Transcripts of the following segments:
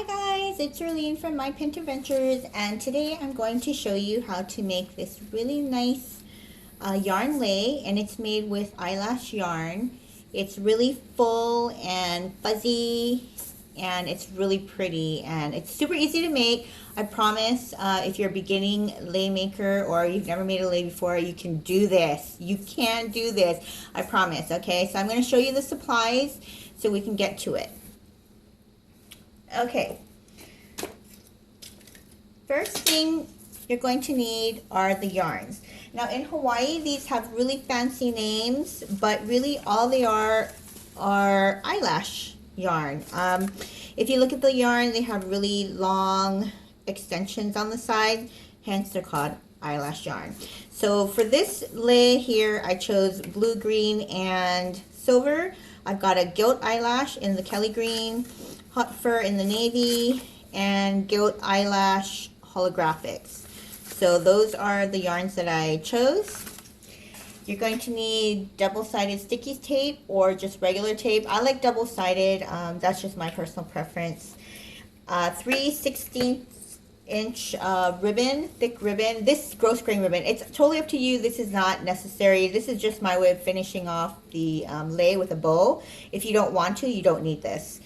Hi guys, it's Arlene from My Pint Adventures, and today I'm going to show you how to make this really nice yarn lei, and it's made with eyelash yarn. It's really full and fuzzy, and it's really pretty, and it's super easy to make. I promise if you're a beginning lei maker or you've never made a lei before, you can do this. You can do this, I promise. Okay, so I'm going to show you the supplies so we can get to it. Okay, first thing you're going to need are the yarns. Now in Hawaii, these have really fancy names, but really all they are eyelash yarn. If you look at the yarn, they have really long extensions on the side, hence they're called eyelash yarn. So for this lei here, I chose blue, green, and silver. I've got a gilt eyelash in the Kelly green, hot fur in the navy, and gilt eyelash holographics. So those are the yarns that I chose. You're going to need double-sided sticky tape or just regular tape. I like double-sided, that's just my personal preference. 3/16" ribbon, thick ribbon. This gross grain ribbon, it's totally up to you. This is not necessary. This is just my way of finishing off the lei with a bow. If you don't want to, you don't need this.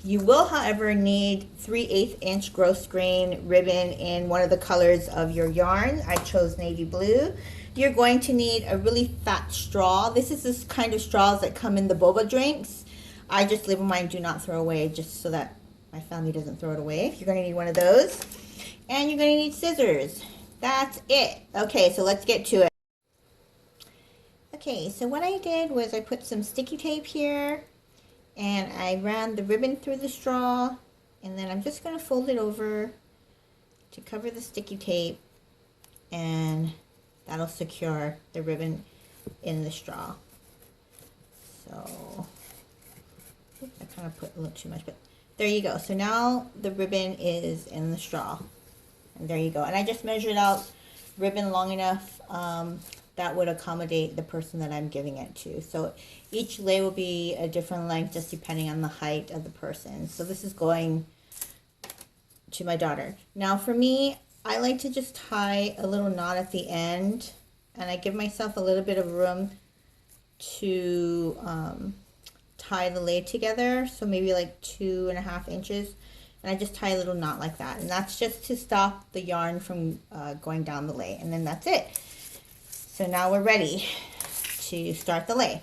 You will, however, need 3/8" gross grain ribbon in one of the colors of your yarn. I chose navy blue. You're going to need a really fat straw. This is this kind of straws that come in the boba drinks. I just label mine do not throw away, just so that my family doesn't throw it away. You're going to need one of those. And you're going to need scissors. That's it. Okay, so let's get to it. Okay, so what I did was I put some sticky tape here, and I ran the ribbon through the straw, and then I'm just going to fold it over to cover the sticky tape, and that'll secure the ribbon in the straw. So I kind of put a little too much, but there you go. So now the ribbon is in the straw, and there you go. And I just measured out ribbon long enough that would accommodate the person that I'm giving it to. So each lei will be a different length just depending on the height of the person. So this is going to my daughter. Now for me, I like to just tie a little knot at the end, and I give myself a little bit of room to tie the lei together. So maybe like 2.5 inches. And I just tie a little knot like that. And that's just to stop the yarn from going down the lei. And then that's it. So now we're ready to start the lei.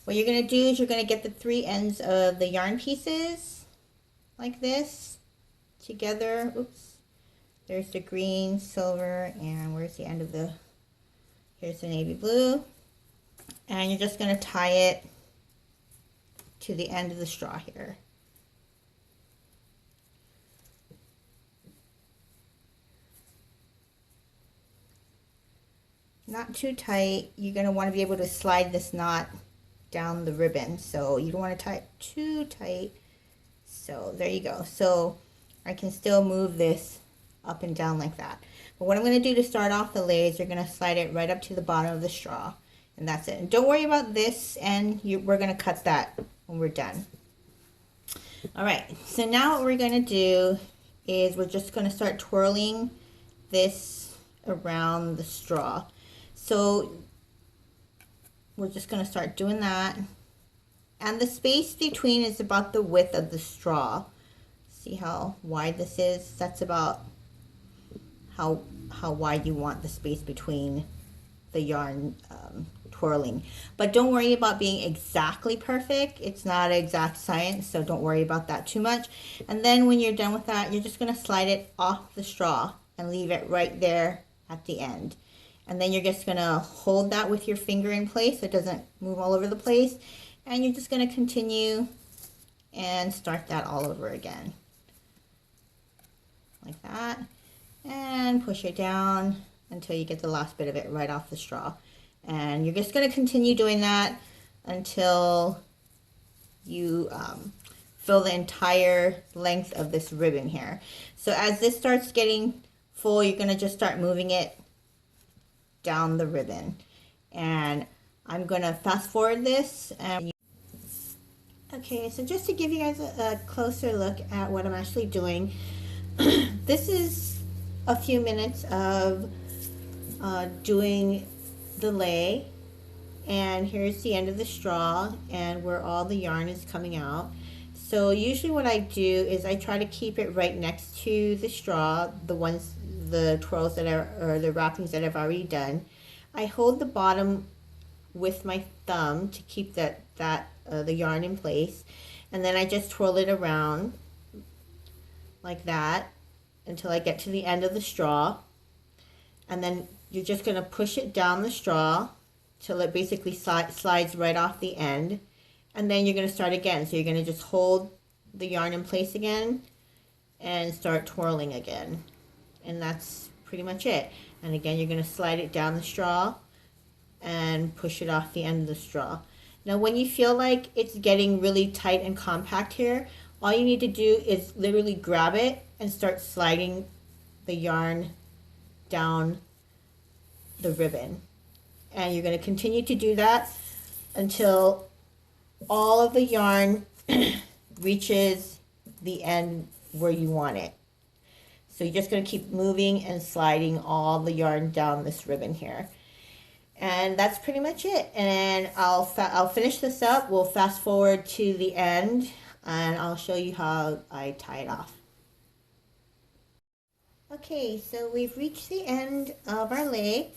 What you're going to do is you're going to get the 3 ends of the yarn pieces like this together. Oops. There's the green, silver, and where's the end of the, here's the navy blue. And you're just going to tie it to the end of the straw here. Not too tight. You're going to want to be able to slide this knot down the ribbon, so you don't want to tie it too tight. So there you go. So I can still move this up and down like that. But what I'm going to do to start off the lei is you're going to slide it right up to the bottom of the straw, and that's it. And don't worry about this, and we're going to cut that when we're done. Alright, so now what we're going to do is we're just going to start twirling this around the straw. So we're just going to start doing that, and the space between is about the width of the straw. See how wide this is? That's about how wide you want the space between the yarn twirling. But don't worry about being exactly perfect. It's not an exact science, so don't worry about that too much. And then when you're done with that, you're just going to slide it off the straw and leave it right there at the end. And then you're just going to hold that with your finger in place so it doesn't move all over the place. And you're just going to continue and start that all over again. Like that. And push it down until you get the last bit of it right off the straw. And you're just going to continue doing that until you fill the entire length of this ribbon here. So as this starts getting full, you're going to just start moving it down the ribbon. And I'm going to fast forward this. Okay, so just to give you guys a closer look at what I'm actually doing, this is a few minutes of doing the lei, and here's the end of the straw and where all the yarn is coming out. So usually what I do is I try to keep it right next to the straw, the twirls that are, or the wrappings that I've already done. I hold the bottom with my thumb to keep the yarn in place, and then I just twirl it around like that until I get to the end of the straw, and then you're just going to push it down the straw till it basically slides right off the end, and then you're going to start again. So you're going to just hold the yarn in place again and start twirling again, and that's pretty much it. And again, you're going to slide it down the straw and push it off the end of the straw. Now when you feel like it's getting really tight and compact here, all you need to do is literally grab it and start sliding the yarn down the ribbon. And you're going to continue to do that until all of the yarn reaches the end where you want it. So you're just going to keep moving and sliding all the yarn down this ribbon here. And that's pretty much it. And I'll finish this up. We'll fast forward to the end and I'll show you how I tie it off. Okay, so we've reached the end of our lei.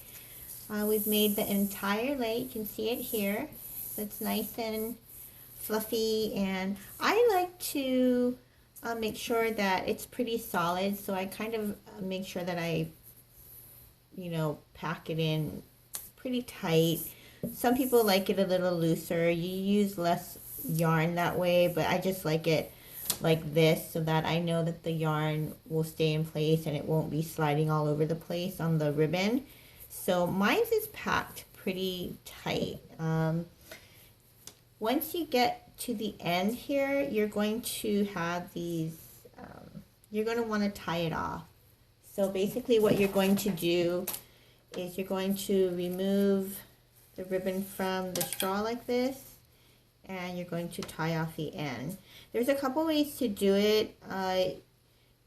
We've made the entire lei. You can see it here. So it's nice and fluffy, and I like to make sure that it's pretty solid. So I kind of make sure that I, pack it in pretty tight. Some people like it a little looser. You use less yarn that way, but I just like it like this so that I know that the yarn will stay in place and it won't be sliding all over the place on the ribbon. So mine is packed pretty tight. Once you get to the end here, you're going to have these, you're going to want to tie it off. So basically what you're going to do is you're going to remove the ribbon from the straw like this, and you're going to tie off the end. There's a couple ways to do it.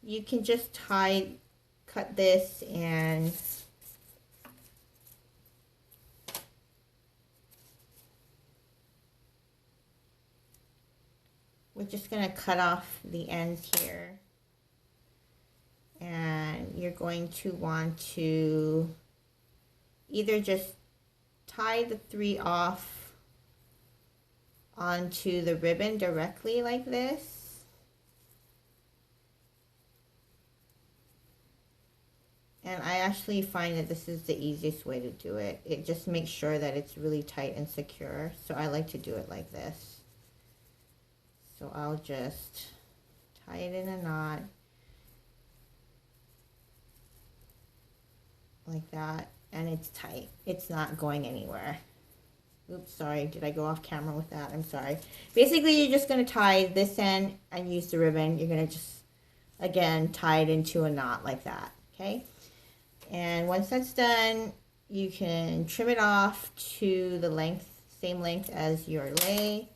You can just cut this, and we're just going to cut off the ends here. And you're going to want to either just tie the 3 off onto the ribbon directly like this, and I actually find that this is the easiest way to do it. It just makes sure that it's really tight and secure, so I like to do it like this. So I'll just tie it in a knot like that, and it's tight. It's not going anywhere. Oops, sorry, did I go off camera with that? I'm sorry. Basically, you're just going to tie this end and use the ribbon. You're going to just, again, tie it into a knot like that, okay? And once that's done, you can trim it off to the length, same length as your lei.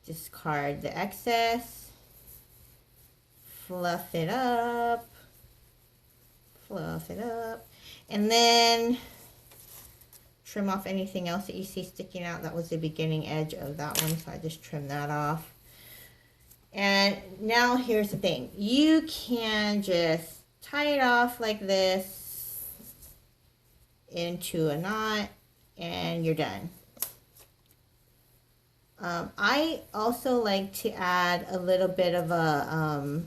Discard the excess. Fluff it up. Fluff it up. And then trim off anything else that you see sticking out. That was the beginning edge of that one, so I just trimmed that off. And now here's the thing. You can just tie it off like this into a knot, and you're done. I also like to add a little bit of a,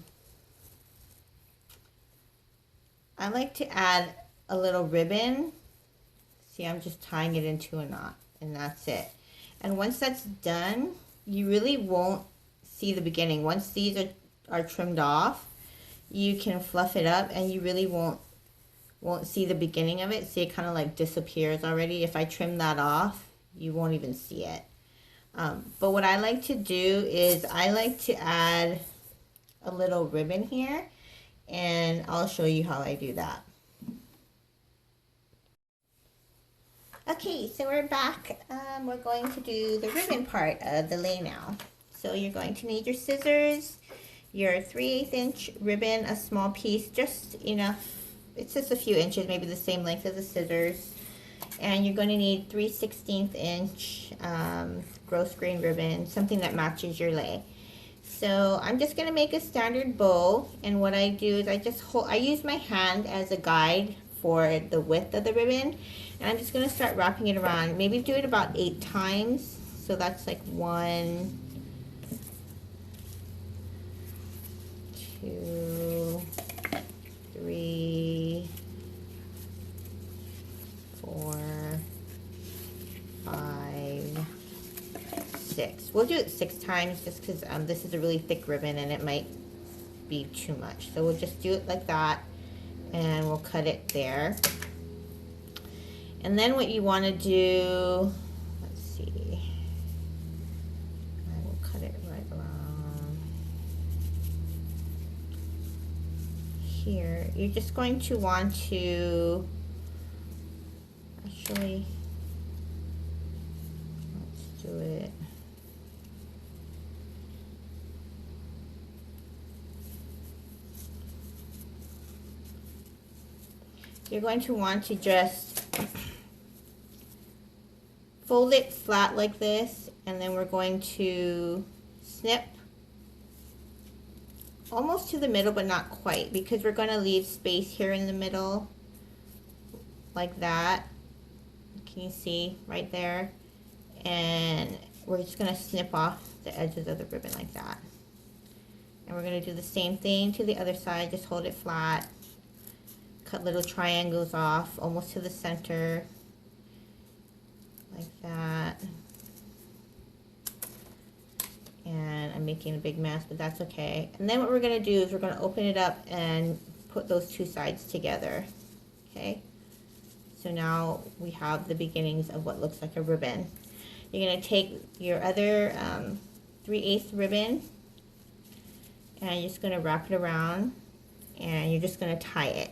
I like to add a little ribbon. See, I'm just tying it into a knot, and that's it. And once that's done, you really won't see the beginning. Once these are trimmed off, you can fluff it up, and you really won't see the beginning of it. See, it kind of like disappears already. If I trim that off, you won't even see it. But what I like to do is I like to add a little ribbon here, and I'll show you how I do that. Okay, so we're back. We're going to do the ribbon part of the lei now. So you're going to need your scissors, your 3/8 inch ribbon, a small piece, just enough. It's just a few inches, maybe the same length as the scissors. And you're going to need 3/16 inch gross grain ribbon, something that matches your lei. So I'm just going to make a standard bow, and what I do is I use my hand as a guide for the width of the ribbon, and I'm just going to start wrapping it around. Maybe do it about 8 times. So that's like 1, 2, 3, 4, 5, 6. We'll do it 6 times just because this is a really thick ribbon and it might be too much. So we'll just do it like that, and we'll cut it there. And then what you want to do, let's see, I will cut it right around here. You're just going to want to, actually, let's do it. You're going to want to just fold it flat like this, and then we're going to snip almost to the middle, but not quite, because we're going to leave space here in the middle like that. Can you see right there? And we're just going to snip off the edges of the ribbon like that. And we're going to do the same thing to the other side. Just hold it flat, cut little triangles off almost to the center like that. And I'm making a big mess, but that's okay. And then what we're going to do is we're going to open it up and put those two sides together. Okay, so now we have the beginnings of what looks like a ribbon. You're going to take your other 3/8 ribbon, and you're just going to wrap it around, and you're just going to tie it.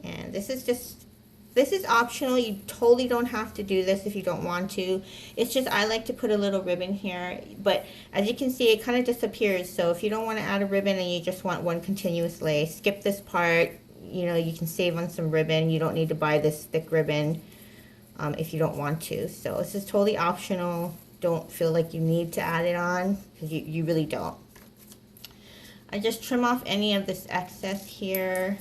And this is optional. You totally don't have to do this if you don't want to. It's just I like to put a little ribbon here, but as you can see, it kind of disappears. So if you don't want to add a ribbon and you just want one continuous lei, skip this part. You know, you can save on some ribbon. You don't need to buy this thick ribbon if you don't want to. So this is totally optional. Don't feel like you need to add it on, because you really don't. I just trim off any of this excess here.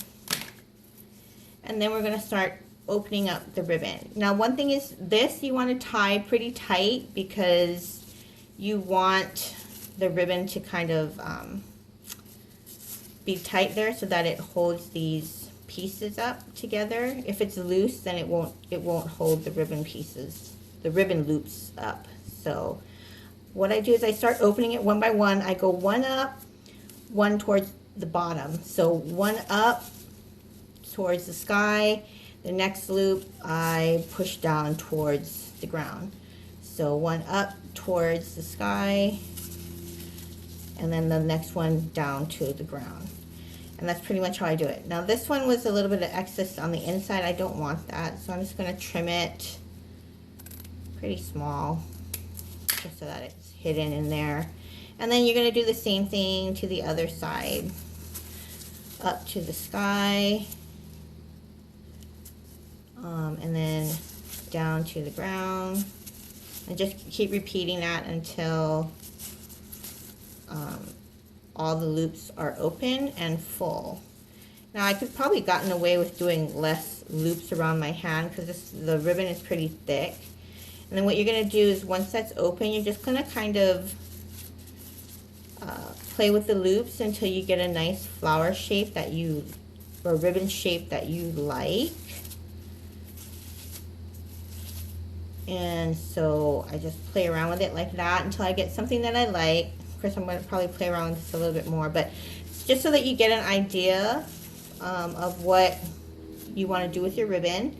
And then we're going to start opening up the ribbon. Now, one thing is this, you want to tie pretty tight, because you want the ribbon to kind of be tight there so that it holds these pieces up together. If it's loose, then it won't hold the ribbon pieces, the ribbon loops up. So what I do is I start opening it one by one. I go one up, one towards the bottom. So one up towards the sky. The next loop I push down towards the ground. So one up towards the sky, and then the next one down to the ground. And that's pretty much how I do it. Now this one was a little bit of excess on the inside. I don't want that, so I'm just going to trim it pretty small, just so that it's hidden in there. And then you're going to do the same thing to the other side. Up to the sky, and then down to the ground, and just keep repeating that until all the loops are open and full. Now I could probably gotten away with doing less loops around my hand, because the ribbon is pretty thick. And then what you're going to do is once that's open, you're just going to kind of play with the loops until you get a nice flower shape or ribbon shape that you like. And so I just play around with it like that until I get something that I like. Of course, I'm going to probably play around with this a little bit more, but it's just so that you get an idea of what you want to do with your ribbon.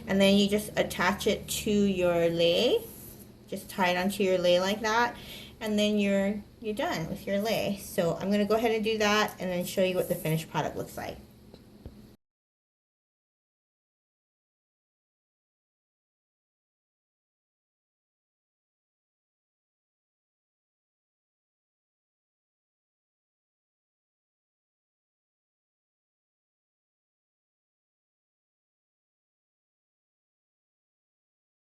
And then you just attach it to your lei. Just tie it onto your lei like that, and then you're done with your lei. So I'm going to go ahead and do that and then show you what the finished product looks like.